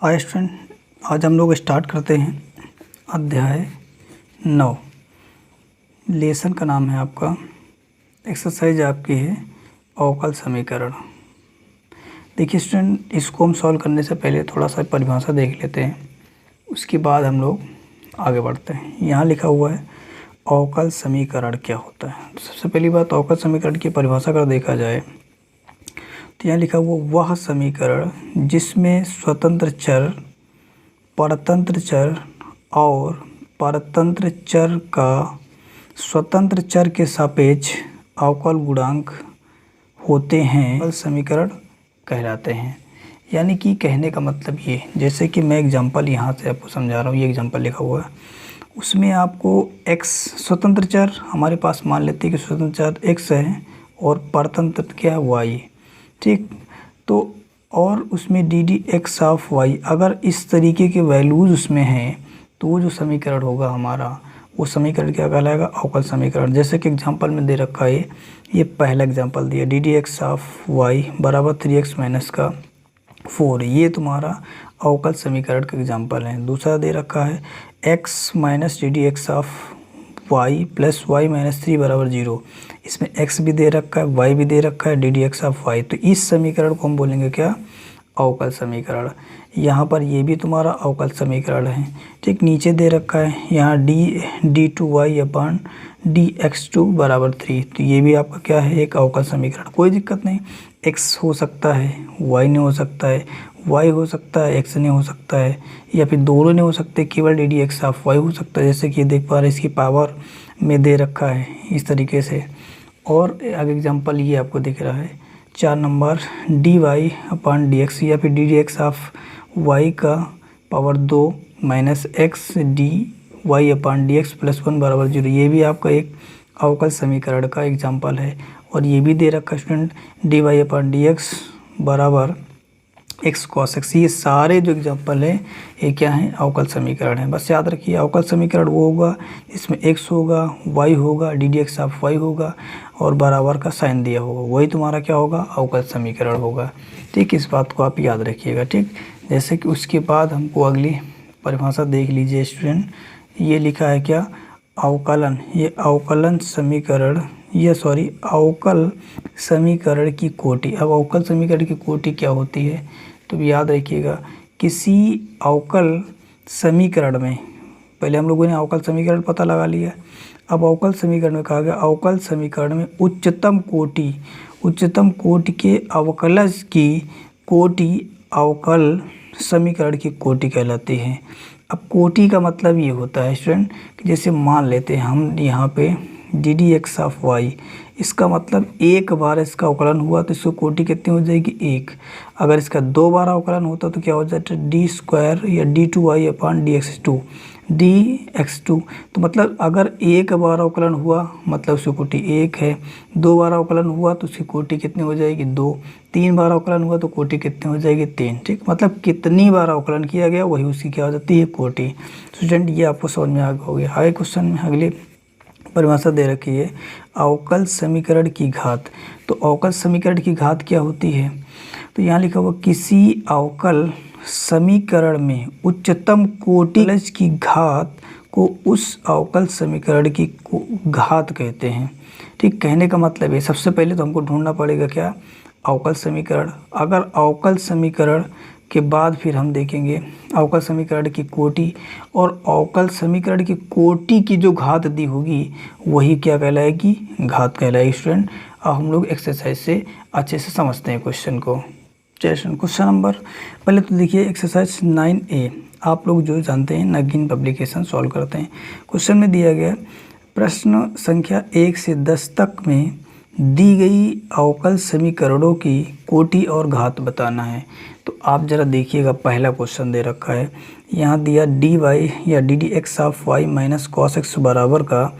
Hi student, आज हम लोग स्टार्ट करते हैं अध्याय 9। लेसन का नाम है आपका, एक्सरसाइज आपकी है अवकल समीकरण। देखिए स्टूडेंट, इसको हम सॉल्व करने से पहले थोड़ा सा परिभाषा देख लेते हैं, उसके बाद हम लोग आगे बढ़ते हैं। यहाँ लिखा हुआ है अवकल समीकरण क्या होता है। तो सबसे पहली बात, अवकल समीकरण की परिभाषा अगर देखा जाए तो यहाँ लिखा हुआ वह समीकरण जिसमें स्वतंत्र चर, परतंत्र चर और परतंत्र चर का स्वतंत्र चर के सापेक्ष अवकल गुणांक होते हैं, अवकल समीकरण कहलाते हैं। यानी कि कहने का मतलब ये, जैसे कि मैं एग्जांपल यहाँ से आपको समझा रहा हूँ, ये एग्जांपल लिखा हुआ है, उसमें आपको x स्वतंत्र चर हमारे पास मान लेते हैं कि स्वतंत्र चर x है और परतंत्र क्या है y, ठीक। तो और उसमें d D x of y, अगर इस तरीके के वैल्यूज़ उसमें हैं तो वो जो समीकरण होगा हमारा, वो समीकरण क्या कहलाएगा, अवकल समीकरण। जैसे कि एग्जांपल में दे रखा है, ये पहला एग्जांपल दिया, d D x of y बराबर 3x माइनस का 4, ये तुम्हारा अवकल समीकरण का एग्जांपल है। दूसरा दे रखा है x minus d D x of y plus y minus 3 बराबर 0, इसमें x भी दे रखा है, y भी दे रखा है, d D x of y. तो इस समीकरण को हम बोलेंगे क्या, अवकल समीकरण। यहाँ पर ये भी तुम्हारा अवकल समीकरण है, ठीक। नीचे दे रखा है यहाँ d two y upon d x two बराबर 3, तो ये भी आपका क्या है, एक अवकल समीकरण। कोई दिक्कत नहीं, x हो सकता है, y नहीं हो सकता है, y हो सकता है, x नहीं हो सकता है, या फिर दोनों नहीं हो सकते, केवल d D x of y हो सकता है। जैसे कि देख पा रहे हैं, इसकी पावर में दे रखा है इस तरीके से। और आगे एग्जांपल ये आपको दिख रहा है 4 number, D Y upon D X, या फिर D D x of Y का power 2 minus X D Y upon D X plus 1 बराबर 0, ये भी आपका एक अवकल समीकरण का एग्जांपल है। और ये भी दे रखा student d Y upon D x बराबर एक्स कॉस एक्स। ये सारे जो एग्जांपल है ये क्या है, अवकल समीकरण है। बस याद रखिए, अवकल समीकरण वो होगा इसमें x होगा, y होगा, d D x of y होगा और बराबर का साइन दिया होगा, वही तुम्हारा क्या होगा, अवकल समीकरण होगा, ठीक। इस बात को आप याद रखिएगा, ठीक। जैसे कि उसके बाद हमको अगली परिभाषा देख लीजिए स्टूडेंट, ये लिखा है क्या, अवकलन। ये अवकलन समीकरण, ये सॉरी अवकल समीकरण की कोटि। अब अवकल समीकरण की कोटि क्या होती है, तो याद रखिएगा, किसी अवकल समीकरण में, पहले हम लोगों ने अवकल समीकरण पता लगा लिया, अब अवकल समीकरण में कहा गया अवकल समीकरण में उच्चतम कोटि के अवकलज की कोटि अवकल समीकरण की कोटि कहलाती है। अब कोटि का मतलब ये होता है स्टूडेंट कि जैसे मान लेते हैं हम यहाँ पे d D x of y, इसका मतलब एक बार इसका अवकलन हुआ तो इसको कोटि कितनी हो जाएगी, 1। अगर इसका 2 बार अवकलन होता तो क्या हो जाता है, डी स्क्वायर या d two y upon D x two. तो मतलब अगर एक बार अवकलन हुआ मतलब उसकी कोटि 1 है, 2 बार अवकलन हुआ तो उसकी कोटि कितनी हो जाएगी, 2, 3 बार अवकलन हुआ तो कोटि कितनी हो जाएगी, 3, ठीक। मतलब कितनी बार अवकलन किया गया वही उसकी क्या हो जाती है, कोटि। स्टूडेंट ये आपको समझ में आ गया हो गया। आगे क्वेश्चन में अगली परिभाषा दे रखी है अवकल समीकरण की घात। तो अवकल समीकरण की घात क्या होती है, तो यहाँ लिखा हुआ किसी अवकल समीकरण में उच्चतम कोटि की घात को उस अवकल समीकरण की घात कहते हैं, ठीक। कहने का मतलब है, सबसे पहले तो हमको ढूंढना पड़ेगा क्या, अवकल समीकरण। अगर अवकल समीकरण के बाद फिर हम देखेंगे अवकल समीकरण की कोटि, और अवकल समीकरण की कोटि की जो घात दी होगी वही क्या कहलाएगी, घात कहलाएगी। स्टूडेंट अब हम लोग एक्सरसाइज से अच्छे से समझते हैं क्वेश्चन को। चलिए क्वेश्चन नंबर पहले तो देखिए एक्सरसाइज 9A, आप लोग जो जानते हैं नगीन पब्लिकेशन सॉल्व करते हैं। क्वेश्चन में दिया गया प्रश्न संख्या 1 से 10 तक में दी गई अवकल समीकरणों की कोटि और घात बताना है। तो आप ज़रा देखिएगा, पहला क्वेश्चन दे रखा है, यहाँ दिया डी वाई या d D x of y minus cos x बराबर का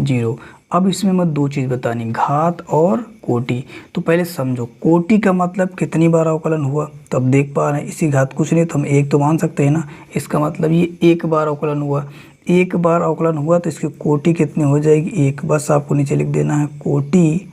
0। अब इसमें मैं 2 चीज़ बतानी, घात और कोटि। तो पहले समझो, कोटि का मतलब कितनी बार अवकलन हुआ, तो अब देख पा रहे हैं इसी घात कुछ नहीं तो हम 1 तो मान सकते हैं ना, इसका मतलब ये 1 बार अवकलन हुआ, 1 बार अवकलन हुआ तो इसकी कोटि कितनी हो जाएगी, 1। बस आपको नीचे लिख देना है कोटि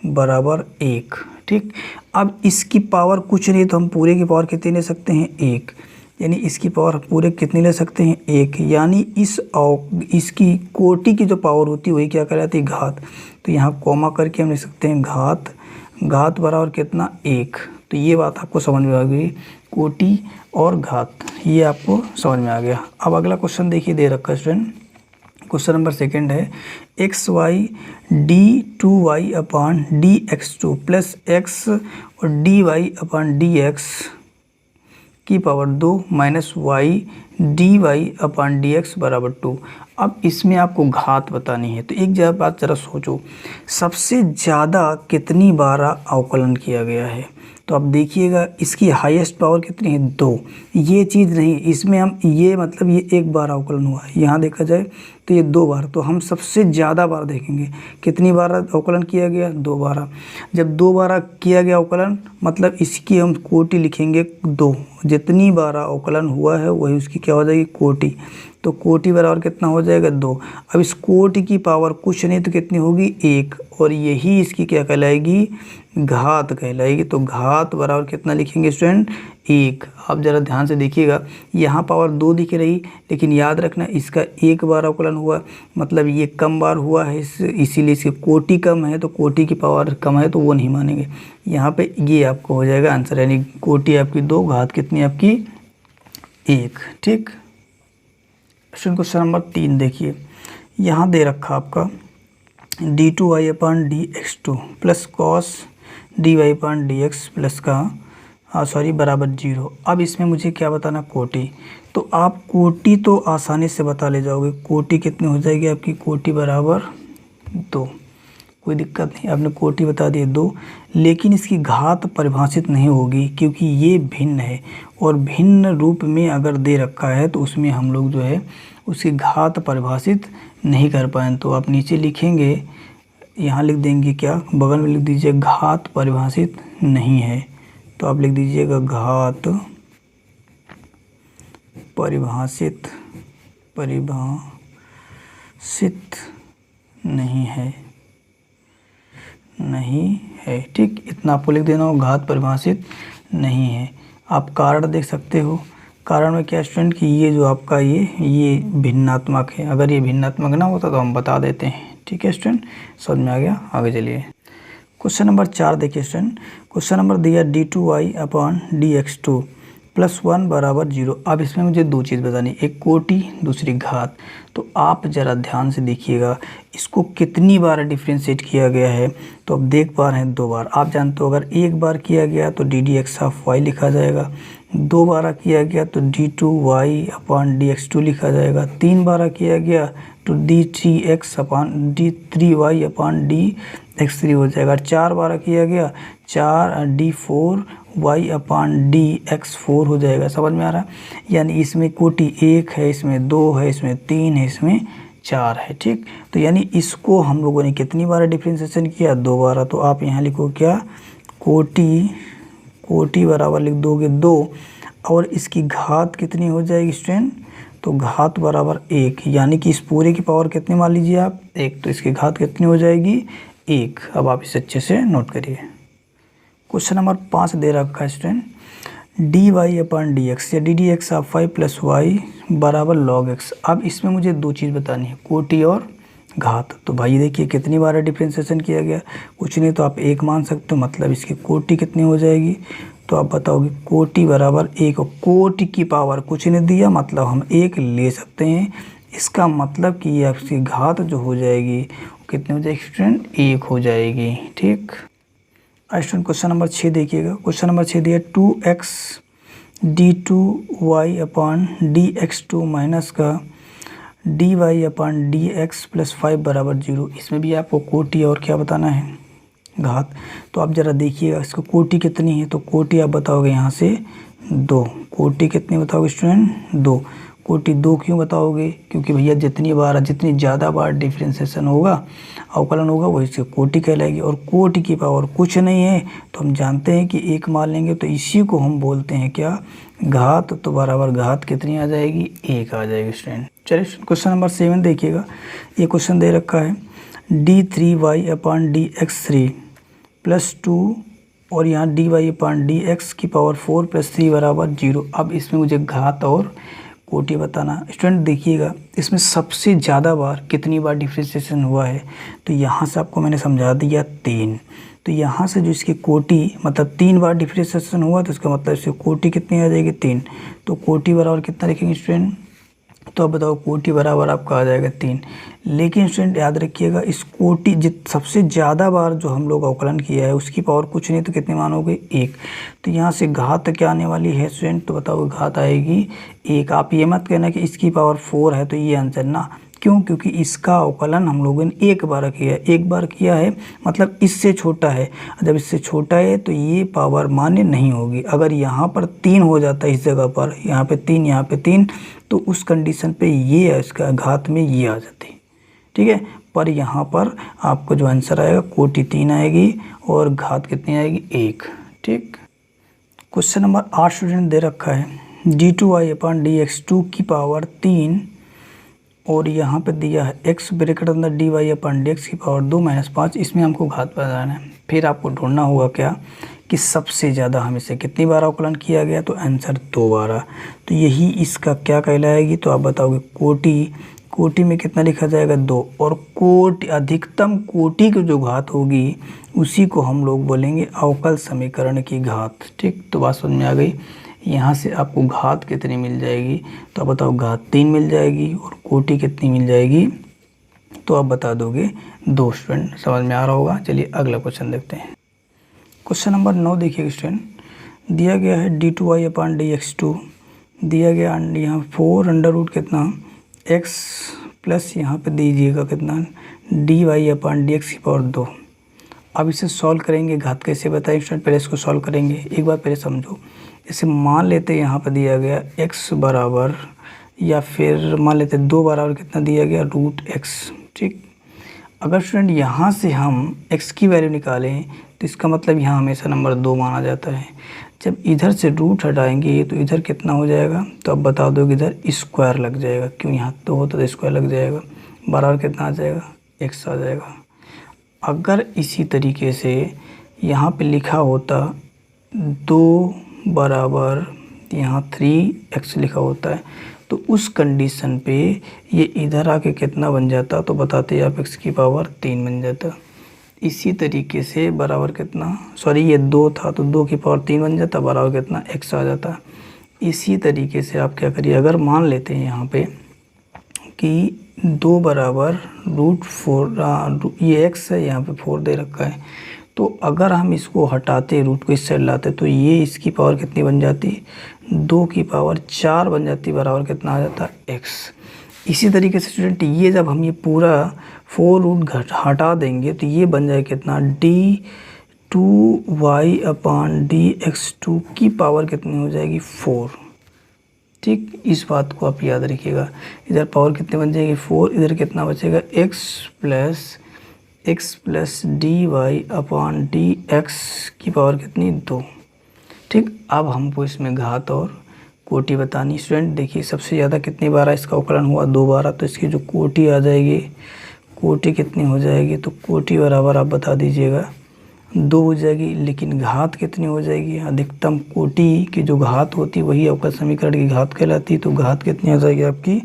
बराबर 1, ठीक। अब इसकी पावर कुछ नहीं तो हम पूरे की पावर कितनी ले सकते हैं, 1। यानी इसकी पावर पूरे कितनी ले सकते हैं, 1। यानी इसकी कोटि की जो पावर होती है वही क्या कहलाती है, घात। तो यहाँ कॉमा करके हम लिख सकते हैं घात बराबर कितना, 1। तो ये बात आपको समझ में आ गई, कोटि और घात, ये आपको समझ में आ गया। अब अगला क्वेश्चन देखिए, दे रखा है स्टूडेंट, क्वेश्चन नंबर 2 है xy d2y upon dx2 plus x और dy अपॉन dx की power 2 minus y dy upon dx बराबर 2। अब इसमें आपको घात बतानी है। तो एक बात ज़रा सोचो, सबसे ज़्यादा कितनी बार अवकलन किया गया है। तो अब देखिएगा इसकी हाईएस्ट पावर कितनी है, 2। ये चीज़ नहीं, इसमें हम ये मतलब ये एक बार अवकलन हुआ है, यहाँ देखा जाए तो ये 2 बार। तो हम सबसे ज़्यादा बार देखेंगे कितनी बार अवकलन किया गया, 2 बार। जब 2 बार किया गया अवकलन मतलब इसकी हम कोटि लिखेंगे 2। जितनी बार अवकलन हुआ है वही उसकी क्या हो जाएगी, कोटि। तो कोटि बराबर कितना हो जाएगा, 2। अब इस कोटि की पावर कुछ नहीं तो कितनी होगी, 1, और यही इसकी क्या कहलाएगी, घात कहलाएगी। तो घात बराबर कितना लिखेंगे स्टूडेंट, 1। आप ज़रा ध्यान से देखिएगा, यहाँ पावर 2 दिख रही, लेकिन याद रखना इसका 1 बार अवकलन हुआ, मतलब ये कम बार हुआ है, इसीलिए इसकी कोटि कम है। तो कोटि की पावर कम है तो वो नहीं मानेंगे। यहाँ पे ये आपको हो जाएगा आंसर, यानी कोटि आपकी 2, घात कितनी आपकी, 1। ठीक। क्वेश्चन नंबर 3 देखिए, यहाँ दे रखा आपका d2y upon dx2 plus cos dy upon dx plus का बराबर 0। अब इसमें मुझे क्या बताना, कोटि। तो आप कोटि तो आसानी से बता ले जाओगे, कोटि कितनी हो जाएगी आपकी, कोटि बराबर 2, कोई दिक्कत नहीं, आपने कोटि बता दिए 2। लेकिन इसकी घात परिभाषित नहीं होगी क्योंकि ये भिन्न है, और भिन्न रूप में अगर दे रखा है तो उसमें हम लोग जो है उसकी घात परिभाषित नहीं कर पाएँ। तो आप नीचे लिखेंगे, यहाँ लिख देंगे क्या, बगल में लिख दीजिए घात परिभाषित नहीं है। तो आप लिख दीजिएगा घात परिभाषित नहीं है। ठीक, इतना आपको लिख देना हो, घात परिभाषित नहीं है। आप कारण देख सकते हो, कारण में क्या स्टूडेंट कि ये जो आपका ये भिन्नात्मक है। अगर ये भिन्नात्मक ना होता तो हम बता देते हैं। ठीक है स्टूडेंट, समझ में आ गया। आगे चलिए, क्वेश्चन नंबर 4 देखिए स्टूडेंट। क्वेश्चन नंबर दिया d2y अपॉन dx2 प्लस 1 बराबर 0। अब इसमें मुझे 2 चीज़ बतानी, एक कोटि दूसरी घात। तो आप ज़रा ध्यान से देखिएगा, इसको कितनी बार डिफ्रेंशिएट किया गया है। तो अब देख पा रहे हैं 2 बार। आप जानते हो अगर 1 बार किया गया तो ddx ऑफ y लिखा जाएगा, 2 बार किया गया तो d2y अपॉन dx2 लिखा जाएगा, 3 बार किया गया तो d3x upon d3y upon dx3 हो जाएगा, 4 बार किया गया 4 d4y अपॉन dx4 हो जाएगा। समझ में आ रहा है, यानी इसमें कोटि 1 है, इसमें 2 है, इसमें 3 है, इसमें 4 है। ठीक, तो यानी इसको हम लोगों ने कितनी बार डिफ्रेंशिएशन किया, 2 बार। तो आप यहाँ लिखो क्या, कोटि बराबर लिख दोगे 2, और इसकी घात कितनी हो जाएगी स्टूडेंट, तो घात बराबर 1, यानी कि इस पूरे की पावर कितनी मान लीजिए आप, 1। तो इसकी घात कितनी हो जाएगी, 1। अब आप इसे अच्छे से नोट करिए। क्वेश्चन नंबर 5 दे रखा है स्टूडेंट, dy अपॉन dx या ddx of y plus y बराबर log x। अब इसमें मुझे 2 चीज़ बतानी है, कोटि और घात। तो भाई देखिए कितनी बार डिफ्रेंशिएशन किया गया, कुछ नहीं तो आप 1 मान सकते हो, मतलब इसकी कोटि कितनी हो जाएगी। तो आप बताओगे कोटि बराबर 1, और कोटि की पावर कुछ नहीं दिया, मतलब हम 1 ले सकते हैं। इसका मतलब कि ये आपकी घात जो हो जाएगी कितनी हो जाएगी स्टूडेंट, 1 हो जाएगी। ठीक, स्टूडेंट क्वेश्चन नंबर 6 देखिएगा। क्वेश्चन नंबर 6 दिया 2x d2y upon dx2 minus का dy अपॉन dx प्लस 5 बराबर 0। इसमें भी आपको कोटि और क्या बताना है, घात। तो आप ज़रा देखिएगा इसको कोटि कितनी है, तो कोटि आप बताओगे यहाँ से 2। कोटि कितनी बताओगे स्टूडेंट, 2। कोटि 2 क्यों बताओगे, क्योंकि भैया जितनी ज़्यादा बार डिफ्रेंशिएशन होगा, अवकलन होगा, वही इसकी कोटि कहलाएगी। और कोटि की पावर कुछ नहीं है तो हम जानते हैं कि 1 मान लेंगे, तो इसी को हम बोलते हैं क्या, घात। तो बराबर घात कितनी आ जाएगी, 1 आ जाएगी स्टूडेंट। चलिए क्वेश्चन नंबर 7 देखिएगा। ये क्वेश्चन दे रखा है d3y अपॉन dx3 प्लस 2 और यहाँ dy अपॉन डी एक्स की पावर 4 + 3 बराबर 0। अब इसमें मुझे घात और कोटि बताना। स्टूडेंट देखिएगा इसमें सबसे ज़्यादा बार कितनी बार डिफ्रेंशिएशन हुआ है, तो यहाँ से आपको मैंने समझा दिया 3। तो यहाँ से जो इसकी कोटि मतलब 3 बार डिफ्रेंशिएशन हुआ, तो इसका मतलब इसकी कोटि कितनी आ जाएगी 3। तो कोटि बराबर कितना लिखेंगे स्टूडेंट, तो अब बताओ कोटि बराबर आपका आ जाएगा 3। लेकिन स्टूडेंट याद रखिएगा इस कोटि सबसे ज़्यादा बार जो हम लोग अवकलन किया है उसकी पावर कुछ नहीं तो कितनी मान हो गई 1। तो यहाँ से घात क्या आने वाली है स्टूडेंट, तो बताओ घात आएगी 1। आप ये मत कहना कि इसकी पावर 4 है तो ये आंसर ना, क्यों, क्योंकि इसका अवकलन हम लोगों ने एक बार किया है, एक बार किया है मतलब इससे छोटा है। जब इससे छोटा है तो ये पावर मान्य नहीं होगी। अगर यहाँ पर 3 हो जाता है इस जगह पर, यहाँ पे 3 यहाँ पे 3, तो उस कंडीशन पे ये इसका घात में ये आ जाती, ठीक है। पर यहाँ पर आपको जो आंसर आएगा कोटि 3 आएगी और घात कितनी आएगी 1, ठीक। क्वेश्चन नंबर 8 स्टूडेंट दे रखा है d2y अपॉन dx2 की पावर 3 और यहाँ पे दिया है x ब्रैकेट अंदर dy अपॉन dx की पावर 2 - 5। इसमें हमको घात बताना है। फिर आपको ढूंढना होगा क्या कि सबसे ज़्यादा हम इसे कितनी बार अवकलन किया गया, तो आंसर 2 बार। तो यही इसका क्या कहलाएगी, तो आप बताओगे कोटि। कोटि में कितना लिखा जाएगा 2, और कोटि अधिकतम कोटि की जो घात होगी उसी को हम लोग बोलेंगे अवकल समीकरण की घात, ठीक। तो बात समझ में आ गई। यहाँ से आपको घात कितनी मिल जाएगी, तो आप बताओ घात 3 मिल जाएगी और कोटि कितनी मिल जाएगी, तो आप बता दोगे 2। स्टूडेंट समझ में आ रहा होगा। चलिए अगला क्वेश्चन देखते हैं। क्वेश्चन नंबर 9 देखिए स्टूडेंट, दिया गया है d2y अपॉन dx2, दिया गया यहाँ 4 अंडर रूट कितना x प्लस यहाँ पे दीजिएगा कितना dy अपॉन dx की पावर 2। अब इसे सॉल्व करेंगे, घात कैसे बताइए स्टूडेंट, पहले इसको सॉल्व करेंगे। एक बार पहले समझो, जैसे मान लेते हैं यहाँ पर दिया गया x बराबर, या फिर मान लेते 2 बराबर कितना दिया गया √x, ठीक। अगर स्टूडेंट यहाँ से हम x की वैल्यू निकालें तो इसका मतलब यहाँ हमेशा नंबर 2 माना जाता है। जब इधर से रूट हटाएंगे तो इधर कितना हो जाएगा, तो अब बता दो कि इधर स्क्वायर लग जाएगा, क्यों यहाँ 2 होता तो स्क्वायर लग जाएगा, बराबर कितना आ जाएगा x आ जाएगा। अगर इसी तरीके से यहाँ पे लिखा होता 2 बराबर यहाँ 3x लिखा होता है, तो उस कंडीशन पे ये इधर आके कितना बन जाता, तो बताते आप x की पावर 3 बन जाता। इसी तरीके से बराबर कितना, सॉरी ये 2 था तो 2 की पावर 3 बन जाता, बराबर कितना x आ जाता। इसी तरीके से आप क्या करिए, अगर मान लेते हैं यहाँ पे कि 2 बराबर √4, ये x है यहाँ पे 4 दे रखा है, तो अगर हम इसको हटाते रूट को इस साइड लाते तो ये इसकी पावर कितनी बन जाती, 2 की पावर 4 बन जाती, बराबर कितना आ जाता x। इसी तरीके से स्टूडेंट ये जब हम ये पूरा 4 रूट हटा देंगे तो ये बन जाए कितना d2y अपॉन dx2 की पावर कितनी हो जाएगी 4, ठीक। इस बात को आप याद रखिएगा। इधर पावर कितनी बन जाएगी 4, इधर कितना बचेगा x plus dy upon dx की पावर कितनी 2, ठीक। अब हमको इसमें घात और कोटि बतानी। स्टूडेंट देखिए सबसे ज़्यादा कितनी बार इसका अवकलन हुआ 2 बार, तो इसकी जो कोटि आ जाएगी, कोटि कितनी हो जाएगी, तो कोटि बराबर आप बता दीजिएगा 2 हो जाएगी। लेकिन घात कितनी हो जाएगी, अधिकतम कोटि की जो घात होती वही अवकल समीकरण की घात कहलाती, तो घात कितनी हो जाएगी आपकी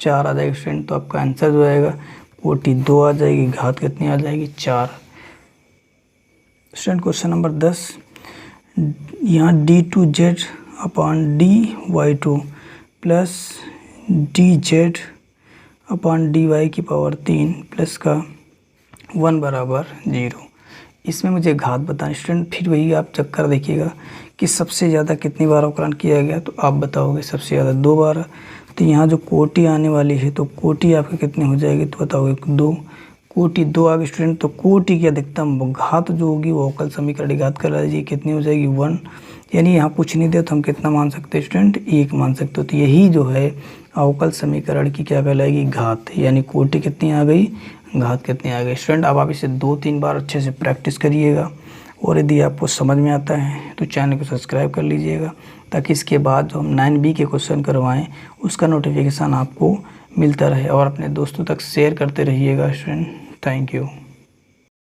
4 आ जाएगी स्टूडेंट। तो आपका आंसर जो आएगा कोटि 2 आ जाएगी, घात कितनी आ जाएगी 4। स्टूडेंट क्वेश्चन नंबर 10, यहाँ d2z upon dy2 plus dz upon dy की पावर 3 प्लस का 1 बराबर 0। इसमें मुझे घात बतानी। स्टूडेंट फिर वही आप चक्कर देखिएगा कि सबसे ज़्यादा कितनी बार अवकलन किया गया, तो आप बताओगे सबसे ज़्यादा 2 बार। तो यहाँ जो कोटि आने वाली है तो कोटि आपकी कितनी हो जाएगी, तो बताओगे 2, कोटि 2 आ गई स्टूडेंट। तो कोटि की अधिकतम घात जो होगी वो अवकल समीकरण की घात कहला जाएगी, कितनी हो जाएगी 1। यानी यहाँ कुछ नहीं दे तो हम कितना मान सकते हैं स्टूडेंट 1 मान सकते हो। तो यही जो है अवकल समीकरण की क्या कहलाएगी घात, यानी कोटि कितनी आ गई, घात कितनी आ गई। स्टूडेंट अब आप इसे 2-3 बार अच्छे से प्रैक्टिस करिएगा, और यदि आपको समझ में आता है तो चैनल को सब्सक्राइब कर लीजिएगा, ताकि इसके बाद जो हम 9B के क्वेश्चन करवाएं उसका नोटिफिकेशन आपको मिलता रहे, और अपने दोस्तों तक शेयर करते रहिएगा स्टूडेंट। Thank you.